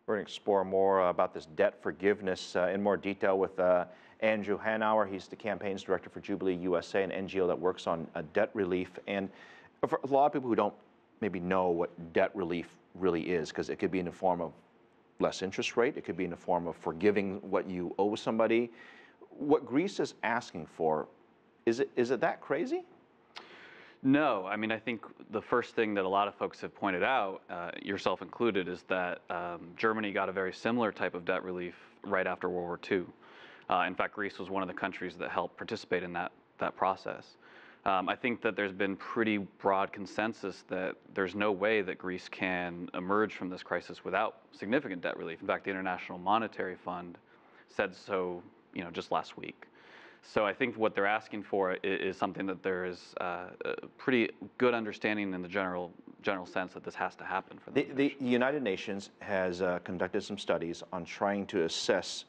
We're going to explore more about this debt forgiveness in more detail with Andrew Hanauer. He's the campaigns director for Jubilee USA, an NGO that works on debt relief. And for a lot of people who don't maybe know what debt relief really is, because it could be in the form of less interest rate, it could be in the form of forgiving what you owe somebody. What Greece is asking for, is it that crazy? No, I mean, I think the first thing that a lot of folks have pointed out, yourself included, is that Germany got a very similar type of debt relief right after World War II. In fact, Greece was one of the countries that helped participate in that process. I think that there's been pretty broad consensus that there's no way that Greece can emerge from this crisis without significant debt relief. In fact, the International Monetary Fund said so, just last week. So I think what they're asking for is something that there is a pretty good understanding in the general sense that this has to happen for them. The United Nations has conducted some studies on trying to assess,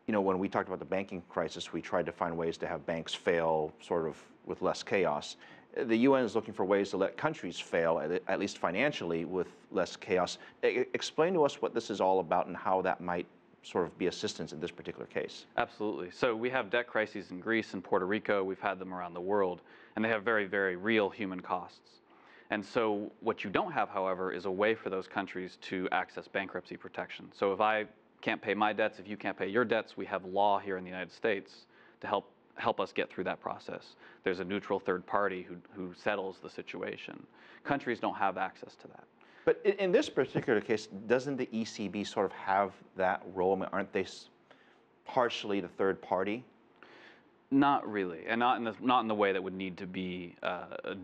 when we talked about the banking crisis, we tried to find ways to have banks fail sort of with less chaos. The UN is looking for ways to let countries fail, at least financially, with less chaos. Explain to us what this is all about and how that might sort of be assistance in this particular case. Absolutely. So we have debt crises in Greece and Puerto Rico. We've had them around the world, and they have very, very real human costs. And so what you don't have, however, is a way for those countries to access bankruptcy protection. So if I can't pay my debts, if you can't pay your debts, we have law here in the United States to help us get through that process. There's a neutral third party who settles the situation. Countries don't have access to that. But in this particular case, doesn't the ECB sort of have that role? I mean, aren't they partially the third party? Not really, and not in the way that would need to be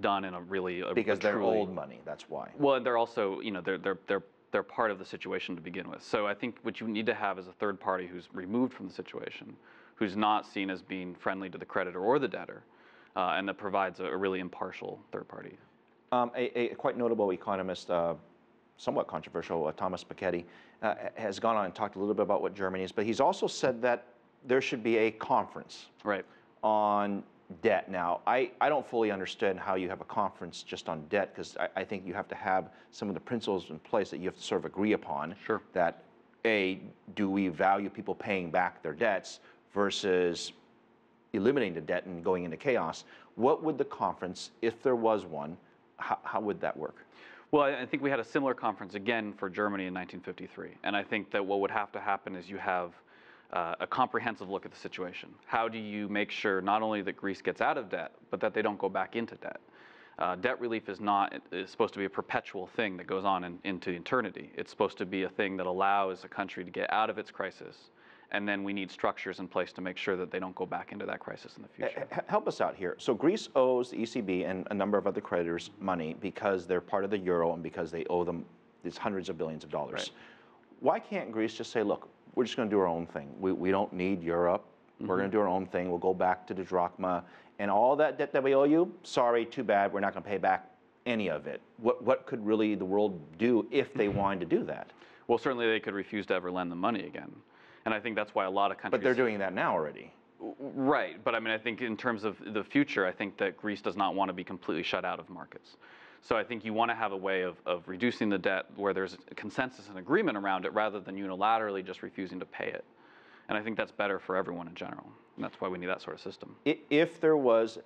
done in a really because they're old money. That's why. Well, and they're also they're part of the situation to begin with. So I think what you need to have is a third party who's removed from the situation, who's not seen as being friendly to the creditor or the debtor, and that provides a really impartial third party. A quite notable economist, somewhat controversial, Thomas Piketty, has gone on and talked a little bit about what Germany is, but he's also said that there should be a conference on debt. Now, I don't fully understand how you have a conference just on debt, because I think you have to have some of the principles in place that you have to sort of agree upon. Sure. That, A, do we value people paying back their debts versus eliminating the debt and going into chaos? What would the conference, if there was one, how would that work? Well, I think we had a similar conference again for Germany in 1953. And I think that what would have to happen is you have a comprehensive look at the situation. How do you make sure not only that Greece gets out of debt, but that they don't go back into debt? Debt relief is supposed to be a perpetual thing that goes on into eternity. It's supposed to be a thing that allows a country to get out of its crisis. And then we need structures in place to make sure that they don't go back into that crisis in the future. Help us out here. So Greece owes the ECB and a number of other creditors money because they're part of the euro and because they owe them these hundreds of billions of dollars. Right. Why can't Greece just say, look, we're just going to do our own thing. We don't need Europe. Mm-hmm. We're going to do our own thing. We'll go back to the drachma. And all that debt that we owe you, sorry, too bad, we're not going to pay back any of it. What could really the world do if they wanted to do that? Well, certainly they could refuse to ever lend them money again. And I think that's why a lot of countries... But they're doing that now already. Right. But I mean, I think in terms of the future, I think that Greece does not want to be completely shut out of markets. So I think you want to have a way of reducing the debt where there's a consensus and agreement around it rather than unilaterally just refusing to pay it. And I think that's better for everyone in general. And that's why we need that sort of system. If there was,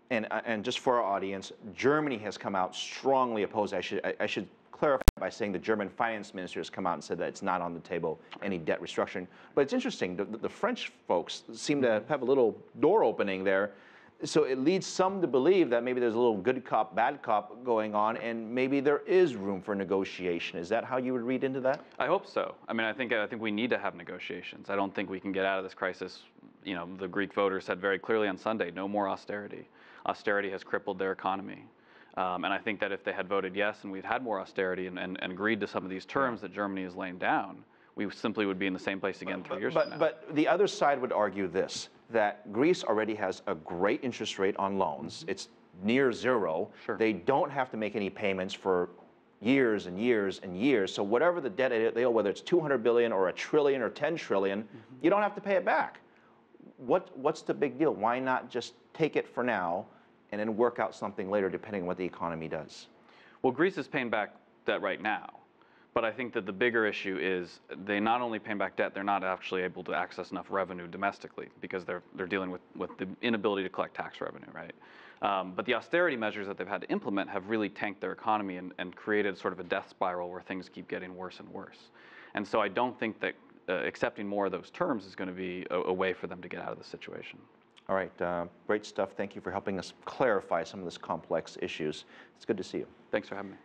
and just for our audience, Germany has come out strongly opposed. I should clarify by saying the German finance minister has come out and said that it's not on the table, any debt restructuring. But it's interesting, the French folks seem to have a little door opening there. So it leads some to believe that maybe there's a little good cop, bad cop going on, and maybe there is room for negotiation. Is that how you would read into that? I hope so. I mean, I think we need to have negotiations. I don't think we can get out of this crisis. The Greek voters said very clearly on Sunday, no more austerity. Austerity has crippled their economy. And I think that if they had voted yes and we'd had more austerity and agreed to some of these terms that Germany is laying down, we simply would be in the same place again 3 years from now. But the other side would argue this, that Greece already has a great interest rate on loans. Mm-hmm. It's near zero. Sure. They don't have to make any payments for years and years and years. So whatever the debt they owe, whether it's $200 billion or $1 trillion or $10 trillion, you don't have to pay it back. What's the big deal? Why not just take it for now and then work out something later depending on what the economy does? Well, Greece is paying back debt right now. But I think that the bigger issue is they not only paying back debt, they're not actually able to access enough revenue domestically because they're dealing with the inability to collect tax revenue, right? But the austerity measures that they've had to implement have really tanked their economy and created sort of a death spiral where things keep getting worse and worse. And so I don't think that accepting more of those terms is going to be a way for them to get out of the situation. All right, great stuff. Thank you for helping us clarify some of this complex issues. It's good to see you. Thanks for having me.